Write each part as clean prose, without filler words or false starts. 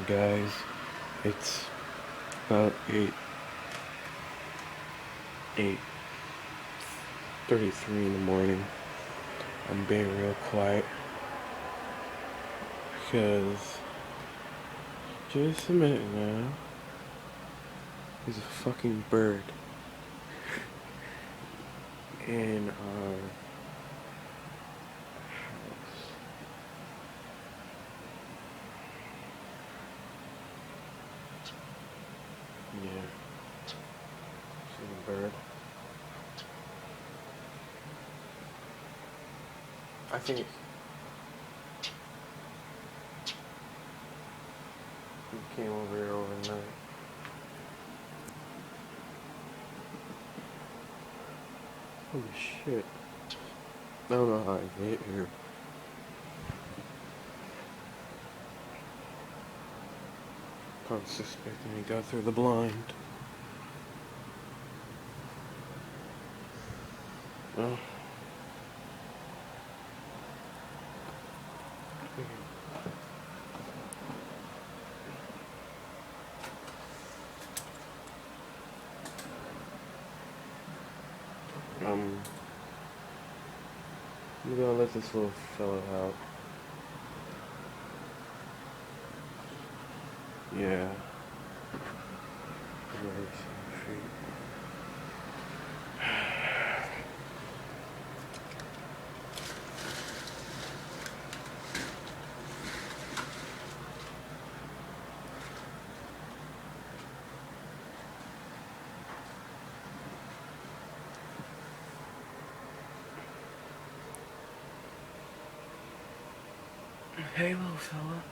Guys, it's about 8:33 in the morning. I'm being real quiet because just a minute now. There's a fucking bird in our house. Yeah, see the bird. I think he came over here overnight. Holy shit. I don't know how I get here. I'm suspecting he got through the blind. Well, I'm gonna let this little fella out. Yeah. Very feet. Hey, little fella.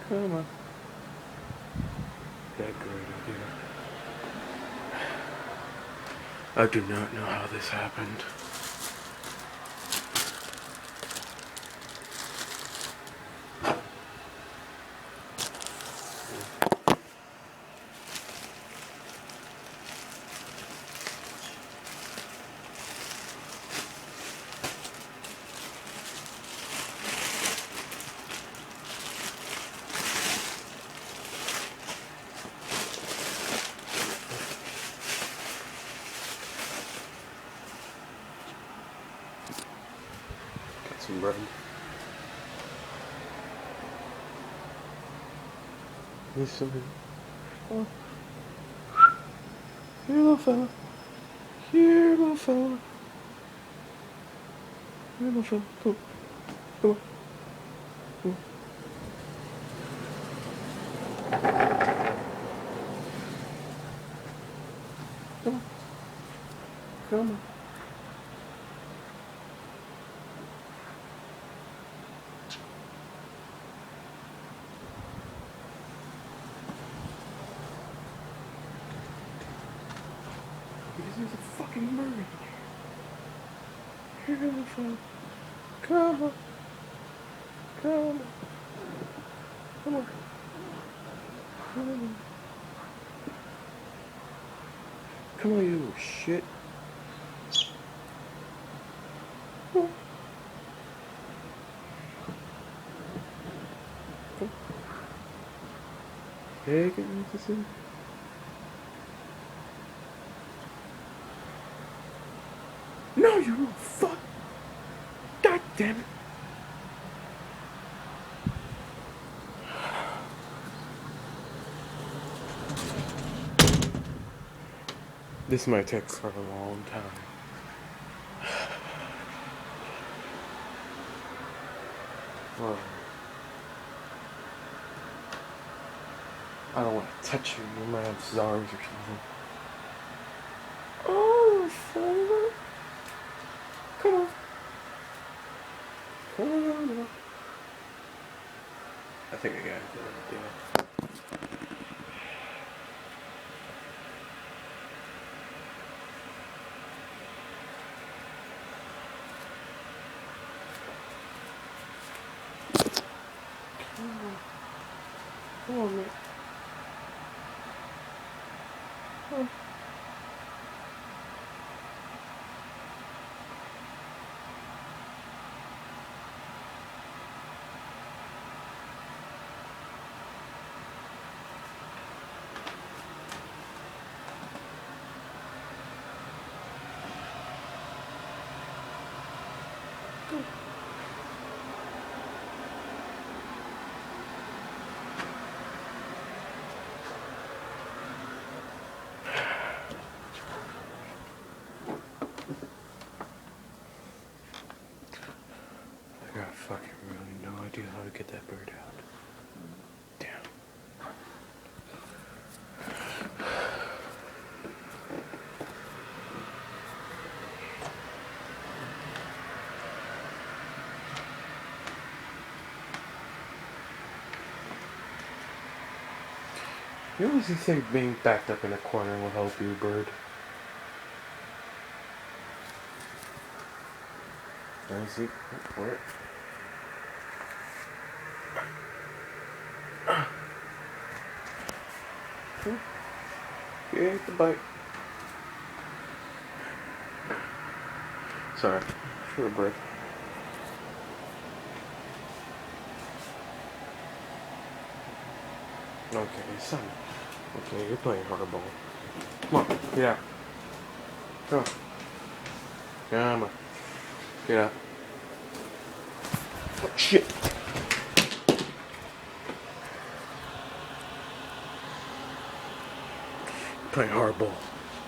Come on. That great idea. I do not know how this happened. Got some bread. Listen. Oh. Here, little fella. Here, little fella. Here, little fella. Come on. Come on. Come on. Come on. Come on. Because there's a fucking bird. Here, little fella. Come on. Come on. Come on. Come on. Come on, you little shit. Come on. Come on. Take it easy. No, you little fuck. God damn it. This might take for a long time. Well, I don't want to touch you. You might have czars or something. Oh, fella. Come on. Come on. I think I got it. Yeah. Come on, man. Oh. I got fucking really no idea how to get that bird out. Damn. You always think being backed up in a corner will help you, bird. I see. What? You ate the bite. Sorry. For a bird. Okay, son. Okay, you're playing hardball. Come on, get out. Come on. Come on. Get out. Oh, shit. You're playing hardball.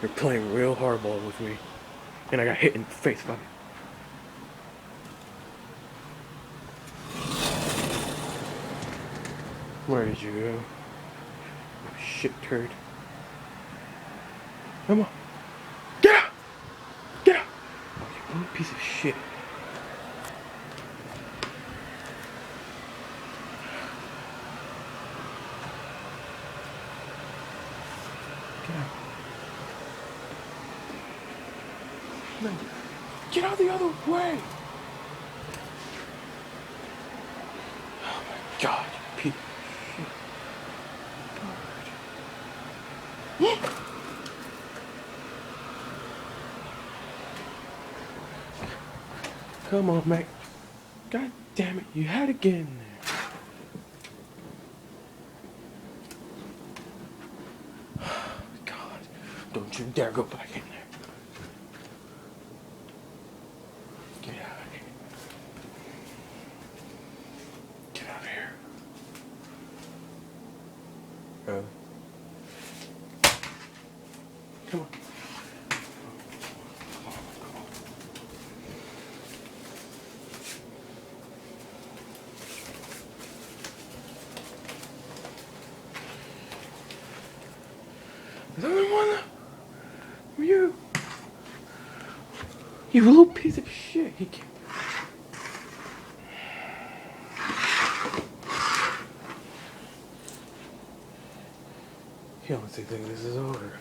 You're playing real hardball with me. And I got hit in the face by it. Where did you go? You shit turd. Come on. Get out! Get out! You little piece of shit. Get out. No. Get out the other way! Oh my god, you piece of shit. Bird. Come on, Mac. God damn it, you had to get in there. God, don't you dare go back in there. Get out of here. Get out of here. Come on. Is that one? You little piece of shit. He can't. He honestly thinks this is over.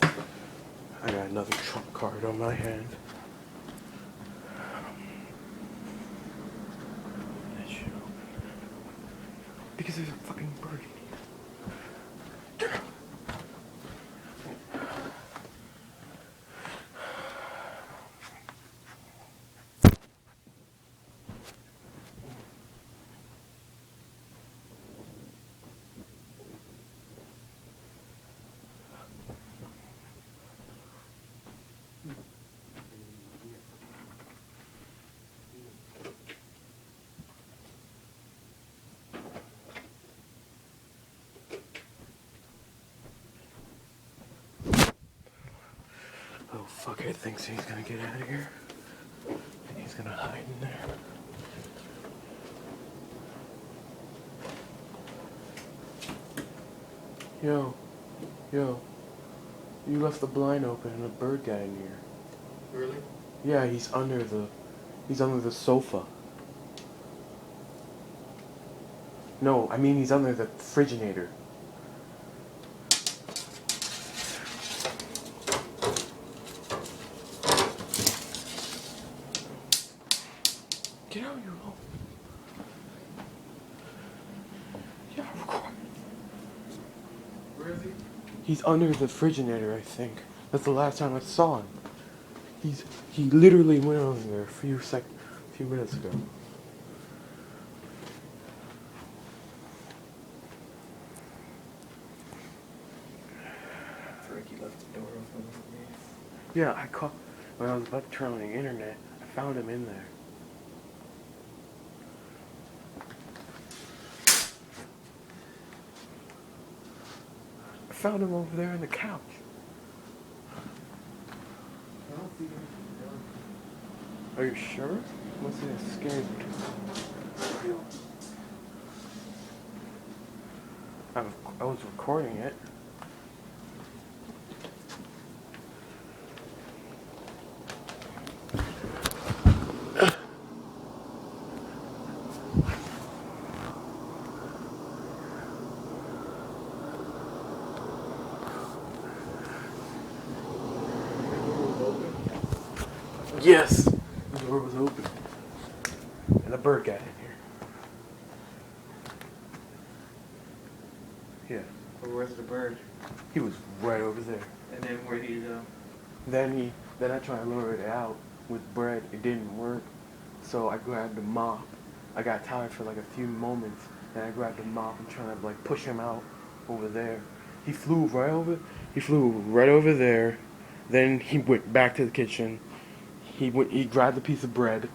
I got another trump card on my hand. That shit open. Because there's a fucking bird in here. Oh, fuckhead thinks he's gonna get out of here. He's gonna hide in there. Yo. You left the blind open and a bird got in here. Really? Yeah, he's under the sofa. No, I mean he's under the Friginator. Get out, you little. Yeah, record. Where is he? He's under the Friginator, I think. That's the last time I saw him. He literally went over there a few minutes ago. Ricky left the door open for me. Yeah, I caught when I was about to turn on the internet. I found him in there. I found him over there on the couch. I don't see him. Are you sure? Must have scared me. I was recording it. Yes, the door was open, and a bird got in here. Yeah, Well, where's the bird? he was right over there. And then where he go? Then I tried to lure it out with bread. It didn't work, so I grabbed a mop. I got tired for like a few moments, and I grabbed a mop and trying to like push him out over there. He flew right over. He flew right over there. Then he went back to the kitchen. He grabbed a piece of bread,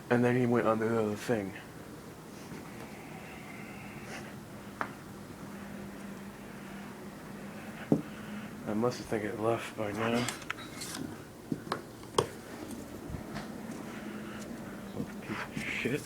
and then he went under the other thing. I must have think it left by now. Piece of shit.